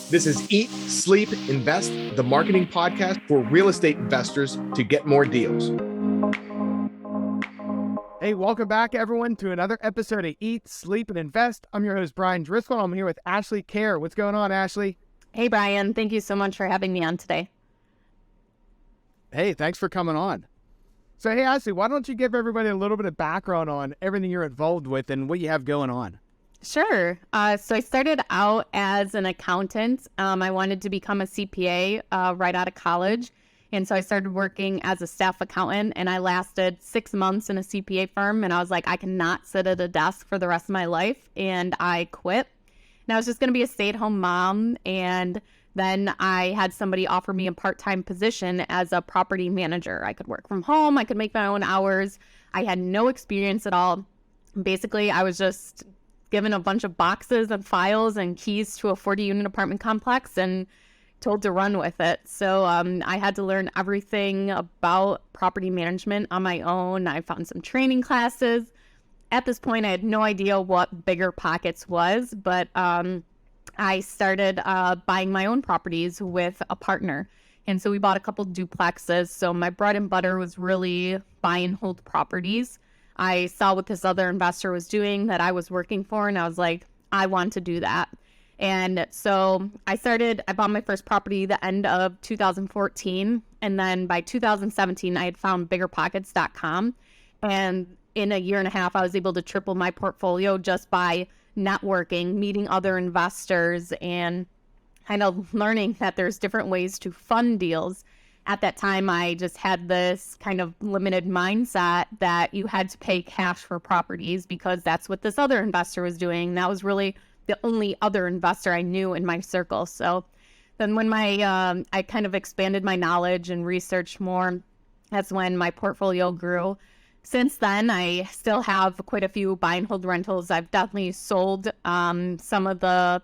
This is Eat, Sleep, Invest, the marketing podcast for real estate investors to get more deals. Hey, welcome back, everyone, to another episode of Eat, Sleep, and Invest. I'm your host, Brian Driscoll. I'm here with Ashley Kehr. What's going on, Ashley? Hey, Brian. Thank you so much for having me on today. Hey, thanks for coming on. So, hey, Ashley, why don't you give everybody a little bit of background on everything you're involved with and what you have going on? Sure. So I started out as an accountant. I wanted to become a CPA right out of college. And so I started working as a staff accountant, and I lasted 6 months in a CPA firm. And I was like, I cannot sit at a desk for the rest of my life. And I quit. And I was just going to be a stay-at-home mom. And then I had somebody offer me a part-time position as a property manager. I could work from home. I could make my own hours. I had no experience at all. Basically, I was just given a bunch of boxes and files and keys to a 40-unit apartment complex and told to run with it. So I had to learn everything about property management on my own. I found some training classes. At this point, I had no idea what Bigger Pockets was, but I started buying my own properties with a partner. And so we bought a couple duplexes. So my bread and butter was really buy and hold properties. I saw what this other investor was doing that I was working for, and I was like, I want to do that. And so I bought my first property the end of 2014. And then by 2017, I had found biggerpockets.com. And in a year and a half, I was able to triple my portfolio just by networking, meeting other investors, and kind of learning that there's different ways to fund deals. At that time, I just had this kind of limited mindset that you had to pay cash for properties because that's what this other investor was doing. That was really the only other investor I knew in my circle. So then when I kind of expanded my knowledge and researched more, that's when my portfolio grew. Since then, I still have quite a few buy and hold rentals. I've definitely sold some of the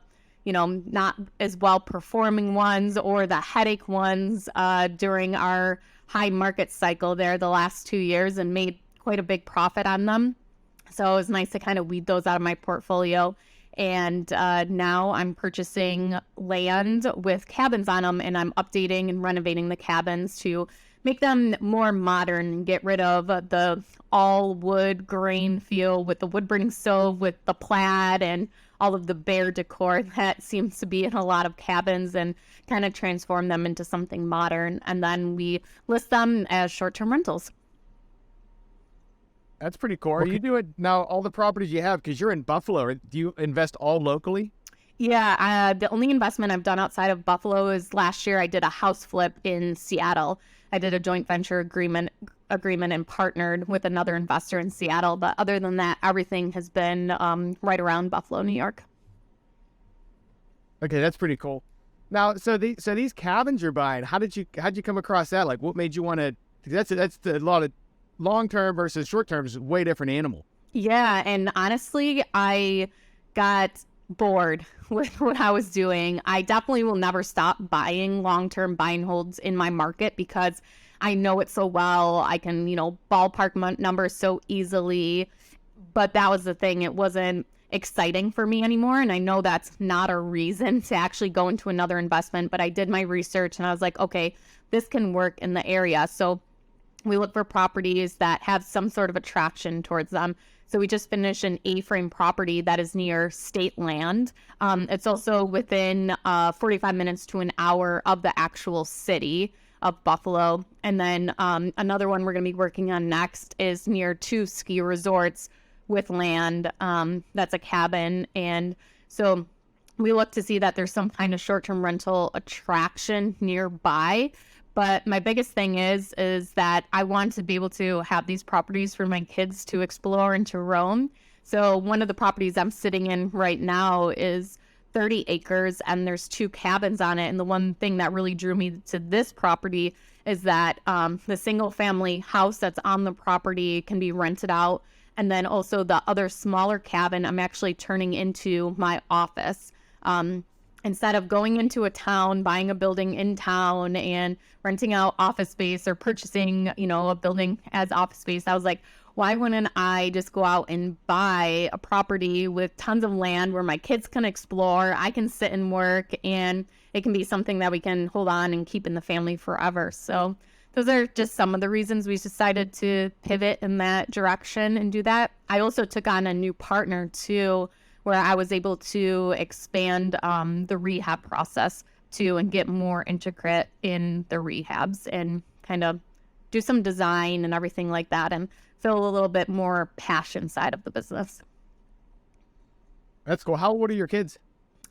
not as well performing ones or the headache ones during our high market cycle there the last 2 years and made quite a big profit on them. So it was nice to kind of weed those out of my portfolio. And now I'm purchasing land with cabins on them, and I'm updating and renovating the cabins to make them more modern and get rid of the all wood grain feel with the wood burning stove, with the plaid and all of the bare decor that seems to be in a lot of cabins, and kind of transform them into something modern. And then we list them as short-term rentals. That's pretty cool. Are you doing now all the properties you have, because you're in Buffalo, do you invest all locally? Yeah, the only investment I've done outside of Buffalo is last year I did a house flip in Seattle. I did a joint venture agreement and partnered with another investor in Seattle. But other than that, everything has been right around Buffalo, New York. Okay, that's pretty cool. Now, so these cabins you're buying, how'd you come across that? Like, what made you want to? That's a lot of long term versus short term is a way different animal. Yeah, and honestly, I got bored with what I was doing. I definitely will never stop buying long-term buy and holds in my market because I know it so well. I can, ballpark numbers so easily. But that was the thing. It wasn't exciting for me anymore. And I know that's not a reason to actually go into another investment. But I did my research and I was like, okay, this can work in the area. So we look for properties that have some sort of attraction towards them. So we just finished an A-frame property that is near state land. It's also within 45 minutes to an hour of the actual city of Buffalo. And then another one we're going to be working on next is near 2 ski resorts with land. That's a cabin. And so we look to see that there's some kind of short-term rental attraction nearby. But my biggest thing is that I want to be able to have these properties for my kids to explore and to roam. So one of the properties I'm sitting in right now is 30 acres and there's 2 cabins on it. And the one thing that really drew me to this property is that the single family house that's on the property can be rented out. And then also the other smaller cabin I'm actually turning into my office. instead of going into a town, buying a building in town and renting out office space or purchasing, a building as office space, I was like, why wouldn't I just go out and buy a property with tons of land where my kids can explore, I can sit and work, and it can be something that we can hold on and keep in the family forever. So those are just some of the reasons we decided to pivot in that direction and do that. I also took on a new partner too, where I was able to expand the rehab process too and get more intricate in the rehabs and kind of do some design and everything like that and feel a little bit more passion side of the business. That's cool. How old are your kids?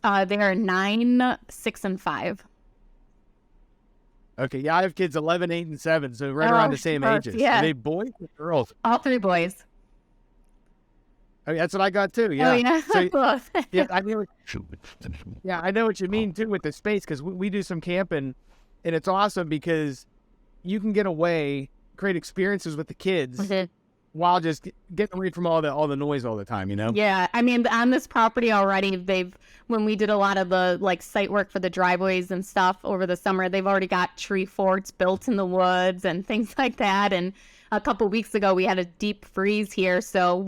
They are 9, 6, and 5. Okay, yeah, I have kids 11, 8, and 7, so right around the same ages. Yeah. Are they boys or girls? All 3 boys. I mean, that's what I got too. Yeah. Oh, yeah. So, yeah, I know what you mean too with the space, because we do some camping, and it's awesome because you can get away, create experiences with the kids. Mm-hmm. While just getting away from all the noise all the time, Yeah, I mean, on this property already, when we did a lot of the site work for the driveways and stuff over the summer, they've already got tree forts built in the woods and things like that. And a couple weeks ago, we had a deep freeze here, so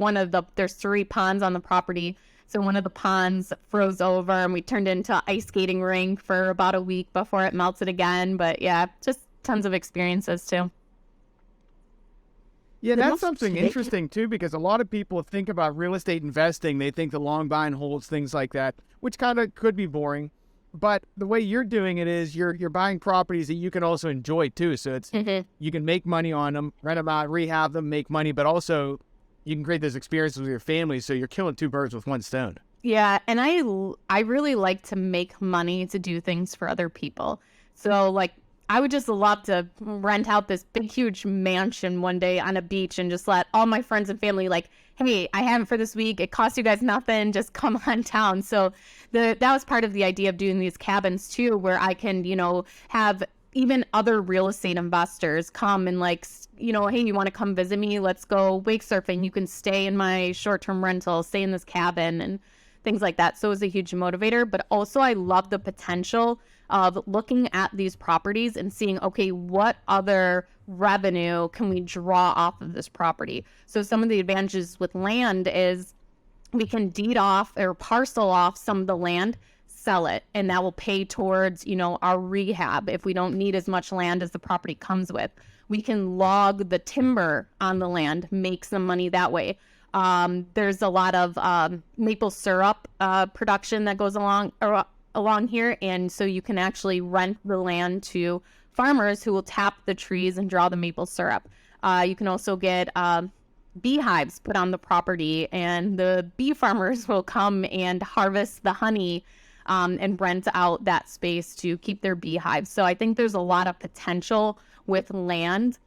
there's 3 ponds on the property. So one of the ponds froze over, and we turned it into an ice skating rink for about a week before it melted again. But yeah, just tons of experiences too. Yeah, that's something interesting too, because a lot of people think about real estate investing. They think the long buy and holds, things like that, which kind of could be boring. But the way you're doing it is you're buying properties that you can also enjoy too. So it's you can make money on them, rent them out, rehab them, make money, but also you can create those experiences with your family. So you're killing 2 birds with 1 stone. Yeah, and I really like to make money to do things for other people. So I would just love to rent out this big, huge mansion one day on a beach and just let all my friends and family hey, I have it for this week. It costs you guys nothing. Just come on down. So that was part of the idea of doing these cabins too, where I can, have even other real estate investors come and hey, you want to come visit me? Let's go wake surfing. You can stay in my short-term rental, stay in this cabin and things like that. So it was a huge motivator, but also I love the potential of looking at these properties and seeing, okay, what other revenue can we draw off of this property? So some of the advantages with land is we can deed off or parcel off some of the land, sell it, and that will pay towards, our rehab if we don't need as much land as the property comes with. We can log the timber on the land, make some money that way. There's a lot of maple syrup production that goes along here, and so you can actually rent the land to farmers who will tap the trees and draw the maple syrup. You can also get beehives put on the property, and the bee farmers will come and harvest the honey and rent out that space to keep their beehives. So I think there's a lot of potential with land.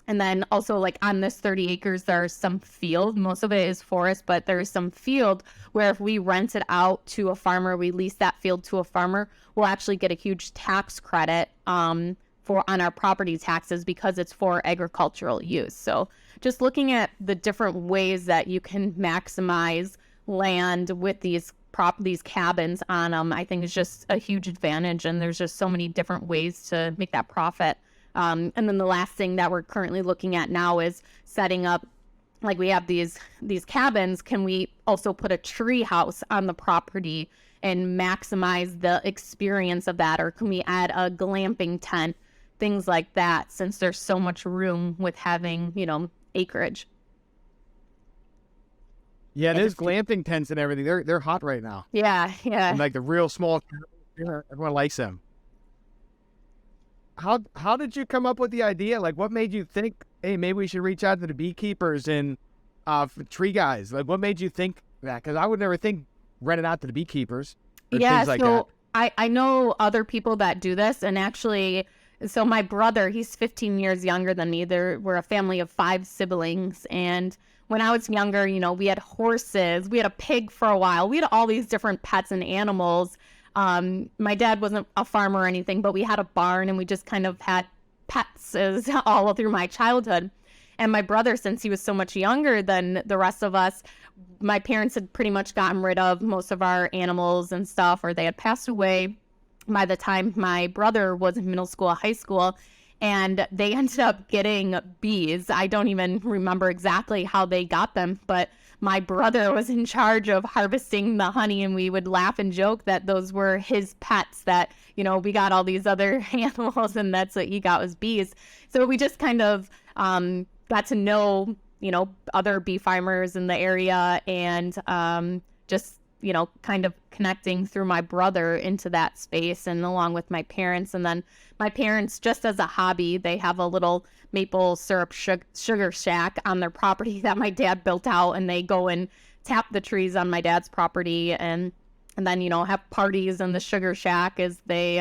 And then also on this 30 acres, there's some field. Most of it is forest, but there's some field where if we rent it out to a farmer, we lease that field to a farmer, we'll actually get a huge tax credit on our property taxes because it's for agricultural use. So just looking at the different ways that you can maximize land with these cabins on them, I think is just a huge advantage. And there's just so many different ways to make that profit. And then the last thing that we're currently looking at now is setting up, we have these cabins. Can we also put a tree house on the property and maximize the experience of that? Or can we add a glamping tent, things like that, since there's so much room with having, acreage? Yeah, there's glamping tents and everything. They're hot right now. Yeah. And the real small, everyone likes them. How did you come up with the idea? What made you think, hey, maybe we should reach out to the beekeepers and tree guys? What made you think that? Because I would never think rent it out to the beekeepers or things like that. I know other people that do this, and actually, so my brother, he's 15 years younger than me. We're a family of 5 siblings, and when I was younger, we had horses, we had a pig for a while, we had all these different pets and animals. My dad wasn't a farmer or anything, but we had a barn and we just kind of had pets all through my childhood. And my brother, since he was so much younger than the rest of us, my parents had pretty much gotten rid of most of our animals and stuff, or they had passed away by the time my brother was in middle school, high school, and they ended up getting bees. I don't even remember exactly how they got them, but my brother was in charge of harvesting the honey, and we would laugh and joke that those were his pets, that, you know, we got all these other animals and that's what he got was bees. So we just kind of got to know, you know, other bee farmers in the area, and just, you know, kind of connecting through my brother into that space, and along with my parents. And then my parents, just as a hobby, they have a little maple syrup sugar shack on their property that my dad built out, and they go and tap the trees on my dad's property, and then, you know, have parties in the sugar shack as they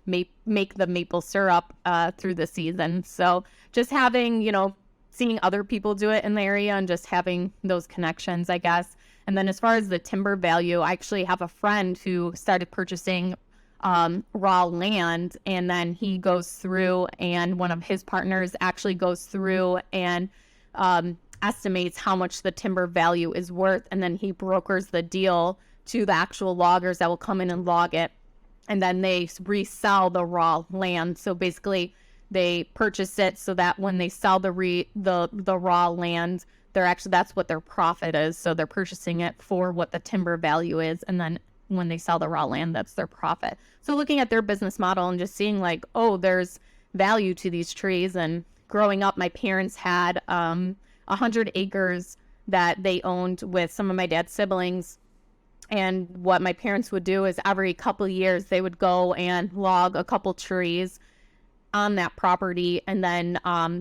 make the maple syrup through the season. So just having, you know, seeing other people do it in the area and just having those connections, I guess. And then as far as the timber value, I actually have a friend who started purchasing raw land, and then he goes through, and one of his partners actually goes through and estimates how much the timber value is worth, and then he brokers the deal to the actual loggers that will come in and log it, and then they resell the raw land. So basically they purchase it so that when they sell the raw land, that's what their profit is. So they're purchasing it for what the timber value is, and then when they sell the raw land, that's their profit. So looking at their business model and just seeing like, oh, there's value to these trees. And growing up, my parents had 100 acres that they owned with some of my dad's siblings. And what my parents would do is every couple of years, they would go and log a couple trees on that property. And then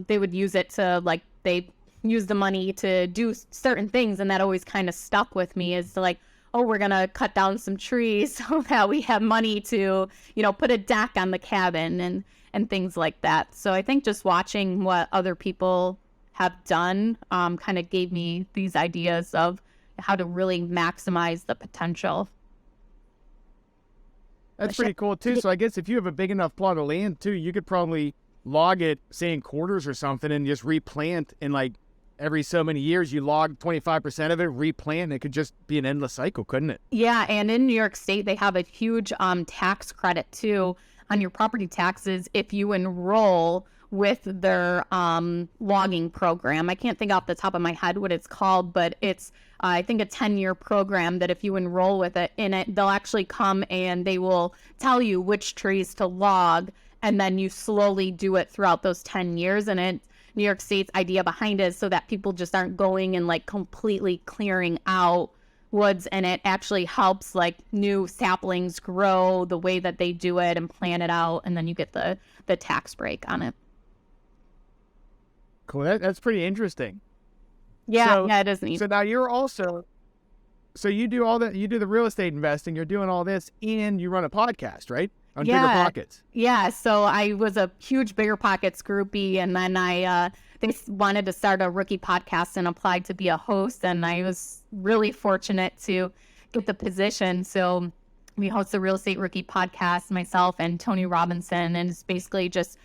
they would use it to, like, they use the money to do certain things. And that always kind of stuck with me, is like, oh, we're going to cut down some trees so that we have money to, you know, put a deck on the cabin and things like that. So I think just watching what other people have done kind of gave me these ideas of how to really maximize the potential. That's pretty cool too. So I guess if you have a big enough plot of land too, you could probably log it, say in quarters or something, and just replant in like every so many years. You log 25% of it, replant, and it could just be an endless cycle, couldn't it? Yeah, and in New York State, they have a huge tax credit too on your property taxes if you enroll with their logging program. I can't think off the top of my head what it's called, but it's I think a 10-year program that if you enroll with it in it, they'll actually come and they will tell you which trees to log, and then you slowly do it throughout those 10 years. And New York State's idea behind it is so that people just aren't going and like completely clearing out woods, and it actually helps like new saplings grow the way that they do it and plan it out, and then you get the tax break on it. Cool. That's pretty interesting. Yeah, yeah, it is neat. So now you're also, so you do all that, you do the real estate investing, you're doing all this, and you run a podcast, right? On Bigger Pockets. Yeah, so I was a huge Bigger Pockets groupie, and then they wanted to start a rookie podcast and applied to be a host, and I was really fortunate to get the position. So we host the Real Estate Rookie podcast, myself and Tony Robinson, and it's basically just,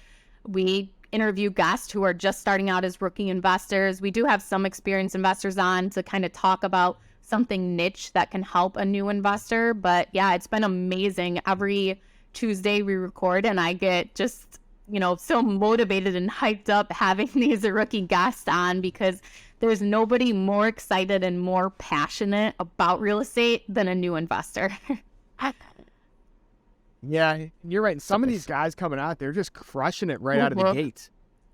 we interview guests who are just starting out as rookie investors. We do have some experienced investors on to kind of talk about something niche that can help a new investor. But yeah, it's been amazing. Every Tuesday we record, and I get just, you know, so motivated and hyped up having these rookie guests on, because there's nobody more excited and more passionate about real estate than a new investor. Yeah, you're right. Some of these guys coming out, they're just crushing it right out of the gates.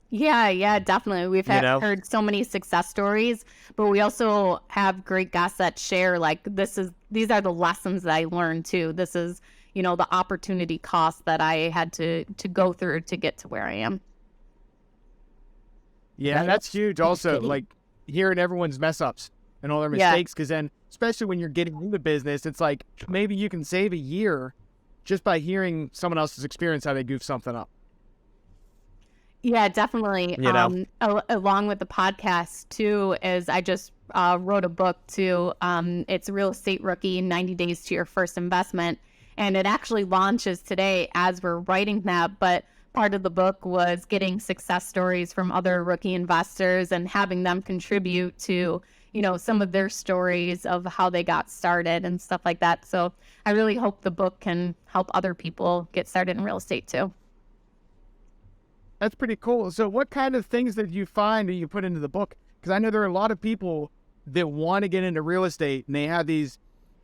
Yeah, definitely. We've heard so many success stories, but we also have great guests that share like, these are the lessons that I learned too. This is, you know, the opportunity cost that I had to go through to get to where I am. Yeah, that's huge. Also, like hearing everyone's mess ups and all their mistakes, because then, especially when you're getting into business, it's like maybe you can save a year just by hearing someone else's experience, how they goof something up. Yeah, definitely. You know? Along with the podcast too, is I just wrote a book too. It's Real Estate Rookie, 90 Days to Your First Investment. And it actually launches today as we're writing that. But part of the book was getting success stories from other rookie investors and having them contribute to, some of their stories of how they got started and stuff like that. So I really hope the book can help other people get started in real estate too. That's pretty cool. So what kind of things did you find that you put into the book? Because I know there are a lot of people that want to get into real estate and they have these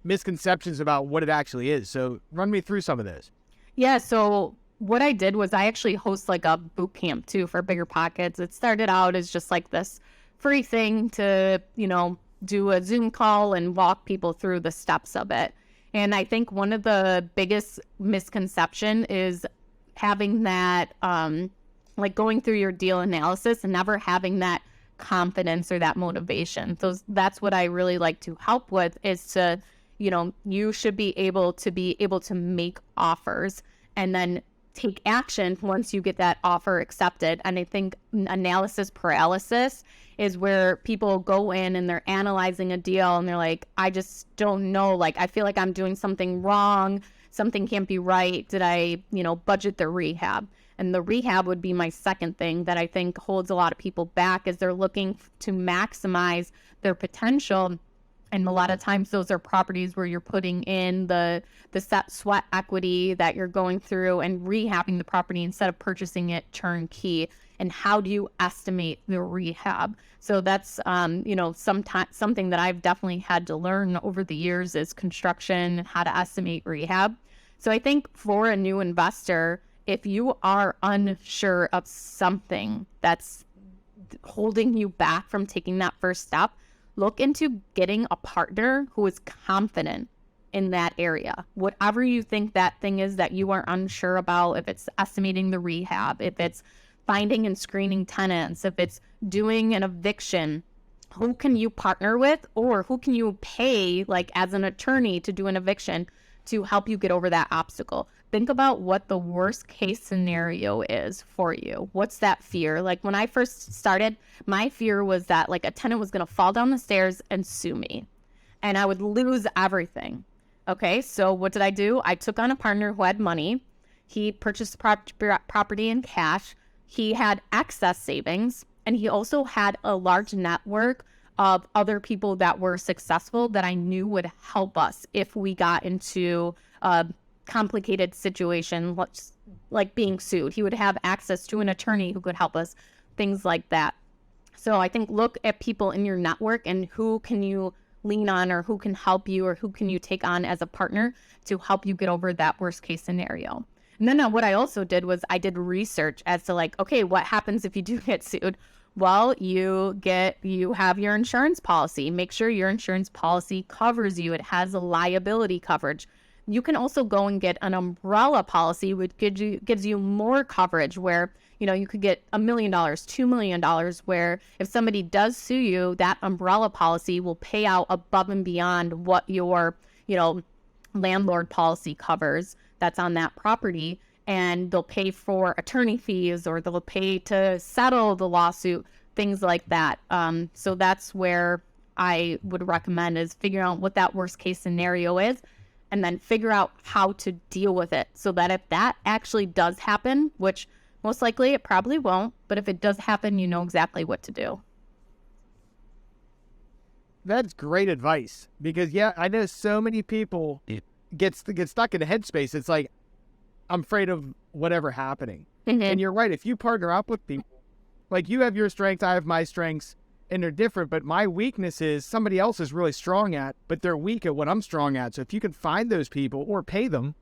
misconceptions about what it actually is. So run me through some of this. Yeah, so what I did was I actually host like a boot camp too for Bigger Pockets. It started out as just like this free thing to, do a Zoom call and walk people through the steps of it. And I think one of the biggest misconception is having that, like going through your deal analysis and never having that confidence or that motivation. So that's what I really like to help with is to, you should be able to make offers and then take action once you get that offer accepted. And I think analysis paralysis is where people go in and they're analyzing a deal and they're like, I just don't know. Like, I feel like I'm doing something wrong. Something can't be right. Did I, budget the rehab? And the rehab would be my second thing that I think holds a lot of people back is they're looking to maximize their potential. And a lot of times those are properties where you're putting in the set sweat equity that you're going through and rehabbing the property instead of purchasing it turnkey. And how do you estimate the rehab? So that's, something that I've definitely had to learn over the years is construction, how to estimate rehab. So I think for a new investor, if you are unsure of something that's holding you back from taking that first step, look into getting a partner who is confident in that area. Whatever you think that thing is that you are unsure about, if it's estimating the rehab, if it's finding and screening tenants, if it's doing an eviction, who can you partner with or who can you pay like as an attorney to do an eviction to help you get over that obstacle? Think about what the worst case scenario is for you. What's that fear? Like when I first started, my fear was that like a tenant was going to fall down the stairs and sue me and I would lose everything. Okay, so what did I do? I took on a partner who had money. He purchased the property in cash. He had excess savings and he also had a large network of other people that were successful that I knew would help us if we got into a complicated situation, like being sued. He would have access to an attorney who could help us, things like that. So I think look at people in your network and who can you lean on or who can help you or who can you take on as a partner to help you get over that worst case scenario. And then what I also did was I did research as to like, okay, what happens if you do get sued? Well, you have your insurance policy. Make sure your insurance policy covers you. It has a liability coverage. You can also go and get an umbrella policy, which gives you more coverage where, you could get $1 million, $2 million, where if somebody does sue you, that umbrella policy will pay out above and beyond what your, landlord policy covers that's on that property. And they'll pay for attorney fees or they'll pay to settle the lawsuit, things like that. So that's where I would recommend is figuring out what that worst case scenario is and then figure out how to deal with it so that if that actually does happen, which most likely it probably won't, but if it does happen, you know exactly what to do. That's great advice because, yeah, I know so many people get stuck in a headspace. It's like, I'm afraid of whatever happening. Mm-hmm. And you're right. If you partner up with people, like you have your strengths, I have my strengths, and they're different. But my weakness is somebody else is really strong at, but they're weak at what I'm strong at. So if you can find those people or pay them,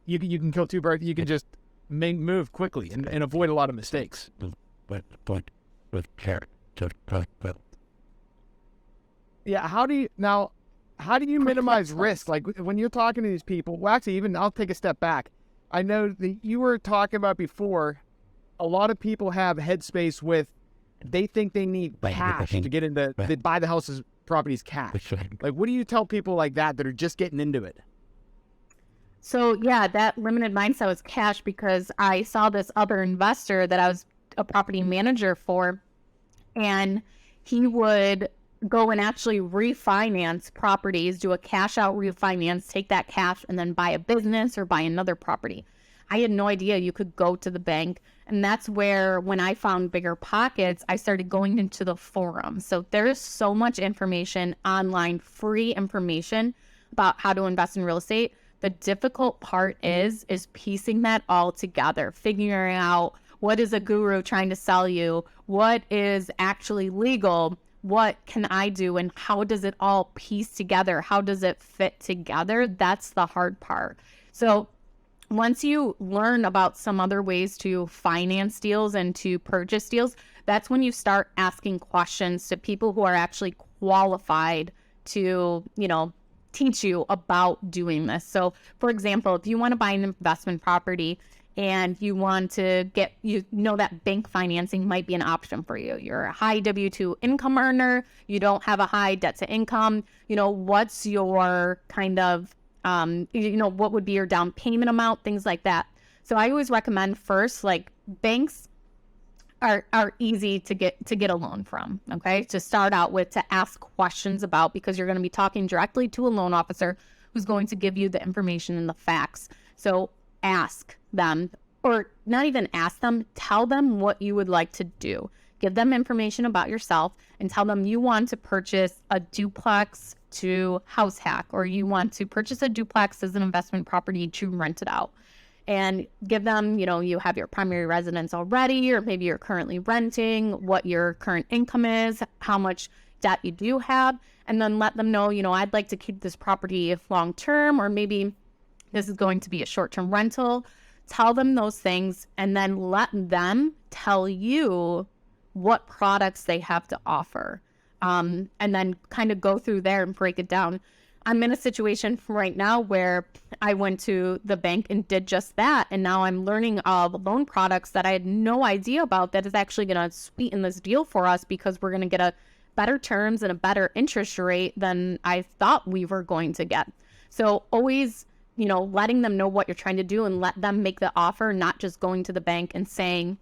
you can kill two birds. You can just move quickly and avoid a lot of mistakes. Yeah. How do you minimize risk? Like when you're talking to these people, well, actually, even I'll take a step back. I know that you were talking about before, a lot of people have headspace with, they think they need cash to get into, they buy the houses, properties cash. Like, what do you tell people like that are just getting into it? So yeah, that limited mindset was cash because I saw this other investor that I was a property manager for, and he would go and actually refinance properties, do a cash out refinance, take that cash and then buy a business or buy another property. I had no idea you could go to the bank. And that's where, when I found Bigger Pockets, I started going into the forum. So there's so much information online, free information about how to invest in real estate. The difficult part is piecing that all together, figuring out what is a guru trying to sell you, what is actually legal, what can I do, and how does it all piece together? How does it fit together? That's the hard part. So once you learn about some other ways to finance deals and to purchase deals, that's when you start asking questions to people who are actually qualified to, teach you about doing this. So for example, if you want to buy an investment property and you want to get, that bank financing might be an option for you. You're a high W-2 income earner. You don't have a high debt to income. What's your kind of, what would be your down payment amount, things like that. So I always recommend first, like, banks are easy to get a loan from, okay? To start out with, to ask questions about, because you're going to be talking directly to a loan officer who's going to give you the information and the facts. So ask them, or not even ask them, tell them what you would like to do. Give them information about yourself and tell them you want to purchase a duplex to house hack, or you want to purchase a duplex as an investment property to rent it out. And give them, you have your primary residence already, or maybe you're currently renting, what your current income is, how much debt you do have, and then let them know, I'd like to keep this property long term, or maybe this is going to be a short-term rental. Tell them those things, and then let them tell you what products they have to offer. And then kind of go through there and break it down. I'm in a situation right now where I went to the bank and did just that. And now I'm learning loan products that I had no idea about that is actually going to sweeten this deal for us, because we're going to get a better terms and a better interest rate than I thought we were going to get. So always, letting them know what you're trying to do and let them make the offer, not just going to the bank and saying,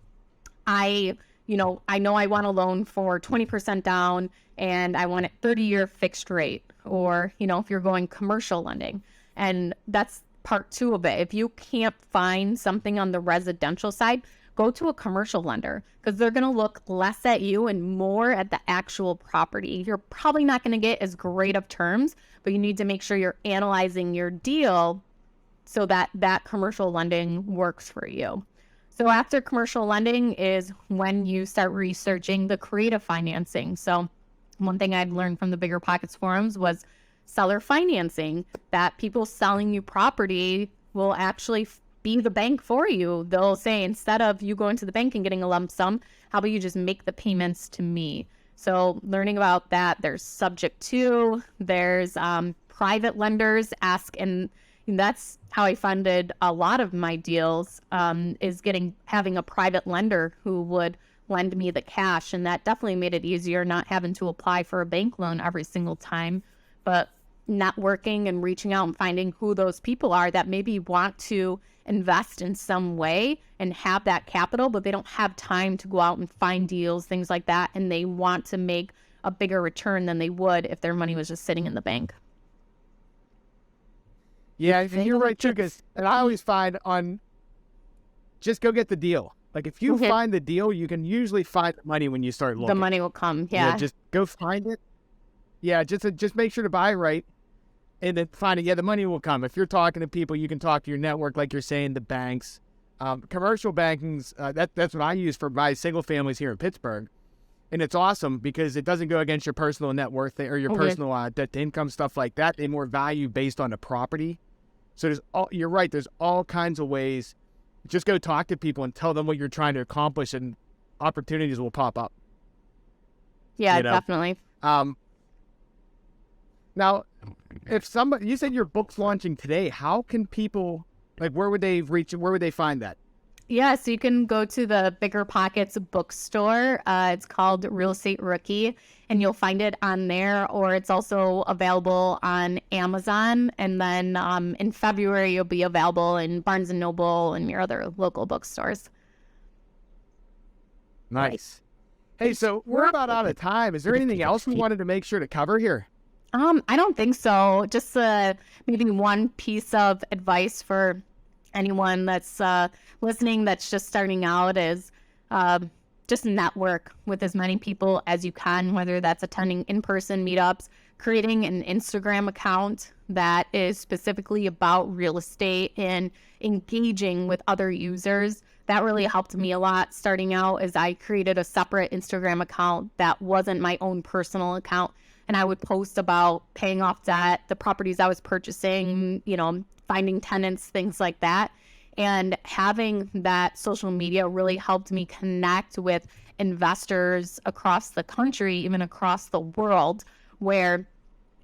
I know I want a loan for 20% down and I want it 30-year fixed rate, or, if you're going commercial lending. And that's part two of it. If you can't find something on the residential side, go to a commercial lender, because they're going to look less at you and more at the actual property. You're probably not going to get as great of terms, but you need to make sure you're analyzing your deal so that that commercial lending works for you. So after commercial lending is when you start researching the creative financing. So one thing I'd learned from the Bigger Pockets forums was seller financing, that people selling you property will actually be the bank for you. They'll say, instead of you going to the bank and getting a lump sum, how about you just make the payments to me? So learning about that, there's subject to, there's private lenders ask, and that's how I funded a lot of my deals, is having a private lender who would lend me the cash. And that definitely made it easier, not having to apply for a bank loan every single time, but networking and reaching out and finding who those people are that maybe want to invest in some way and have that capital, but they don't have time to go out and find deals, things like that. And they want to make a bigger return than they would if their money was just sitting in the bank. Yeah, you're right too, and I always find just go get the deal. Like, if you find the deal, you can usually find the money when you start looking. The money will come, yeah. Just go find it. Yeah, just make sure to buy right, and then find it. Yeah, the money will come. If you're talking to people, you can talk to your network, like you're saying, the banks. Commercial banking's, that's what I use for my single families here in Pittsburgh. And it's awesome because it doesn't go against your personal net worth or your personal debt to income, stuff like that. They more value based on the property. So you're right, there's all kinds of ways. Just go talk to people and tell them what you're trying to accomplish, and opportunities will pop up. Yeah, definitely. Now, if somebody, you said your book's launching today, how can people, where would they find that? Yeah, so you can go to the Bigger Pockets bookstore. It's called Real Estate Rookie, and you'll find it on there, or it's also available on Amazon. And then in February, you'll be available in Barnes & Noble and your other local bookstores. Nice. Hey, so we're about out of time. Is there anything else we wanted to make sure to cover here? I don't think so. Just maybe one piece of advice for anyone that's listening that's just starting out is just network with as many people as you can, whether that's attending in-person meetups, creating an Instagram account that is specifically about real estate and engaging with other users. That really helped me a lot starting out, as I created a separate Instagram account that wasn't my own personal account. And I would post about paying off debt, the properties I was purchasing, finding tenants, things like that. And having that social media really helped me connect with investors across the country, even across the world, where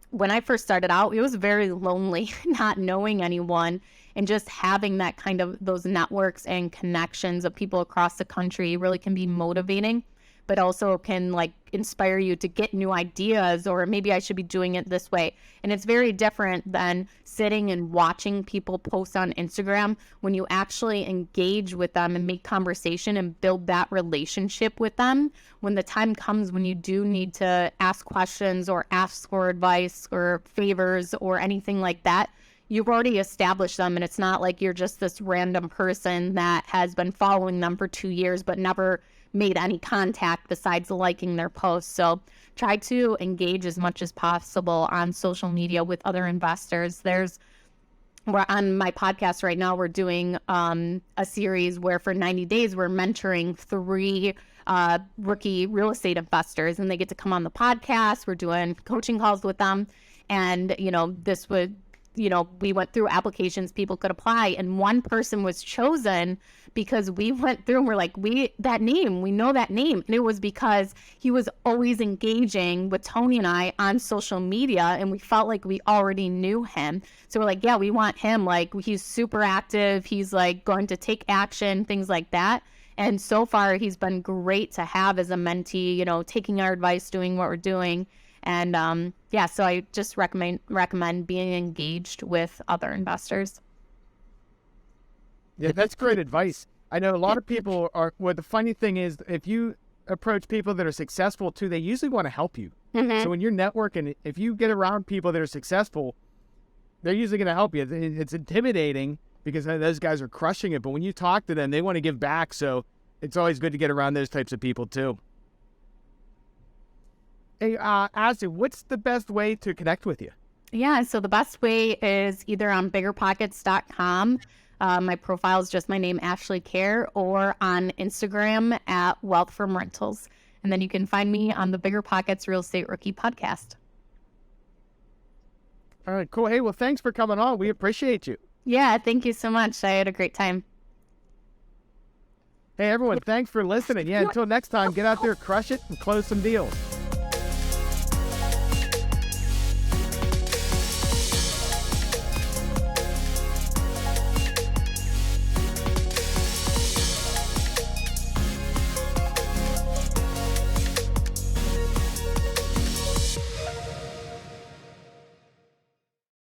when I first started out, it was very lonely, not knowing anyone, and just having that kind of those networks and connections of people across the country really can be motivating, but also can inspire you to get new ideas, or maybe I should be doing it this way. And it's very different than sitting and watching people post on Instagram. When you actually engage with them and make conversation and build that relationship with them, when the time comes when you do need to ask questions or ask for advice or favors or anything like that, you've already established them, and it's not like you're just this random person that has been following them for 2 years but never made any contact besides liking their posts. So try to engage as much as possible on social media with other investors. We're on my podcast right now, we're doing a series where for 90 days we're mentoring 3 rookie real estate investors, and they get to come on the podcast. We're doing coaching calls with them, and we went through applications people could apply, and one person was chosen because we went through and we're like, we know that name. And it was because he was always engaging with Tony and I on social media, and we felt like we already knew him. So we're like, yeah, we want him. He's super active. He's going to take action, things like that. And so far he's been great to have as a mentee, taking our advice, doing what we're doing. And so I just recommend being engaged with other investors. Yeah, that's great advice. I know a lot of people are, well, the funny thing is, if you approach people that are successful too, they usually want to help you. Mm-hmm. So when you're networking, if you get around people that are successful, they're usually going to help you. It's intimidating because those guys are crushing it, but when you talk to them, they want to give back. So it's always good to get around those types of people too. Hey, Ashley, what's the best way to connect with you? Yeah, so the best way is either on biggerpockets.com. My profile is just my name, Ashley Kehr, or on Instagram at Wealth from Rentals. And then you can find me on the Bigger Pockets Real Estate Rookie podcast. All right, cool. Hey, well, thanks for coming on. We appreciate you. Yeah, thank you so much. I had a great time. Hey, everyone, thanks for listening. Yeah, until next time, get out there, crush it, and close some deals.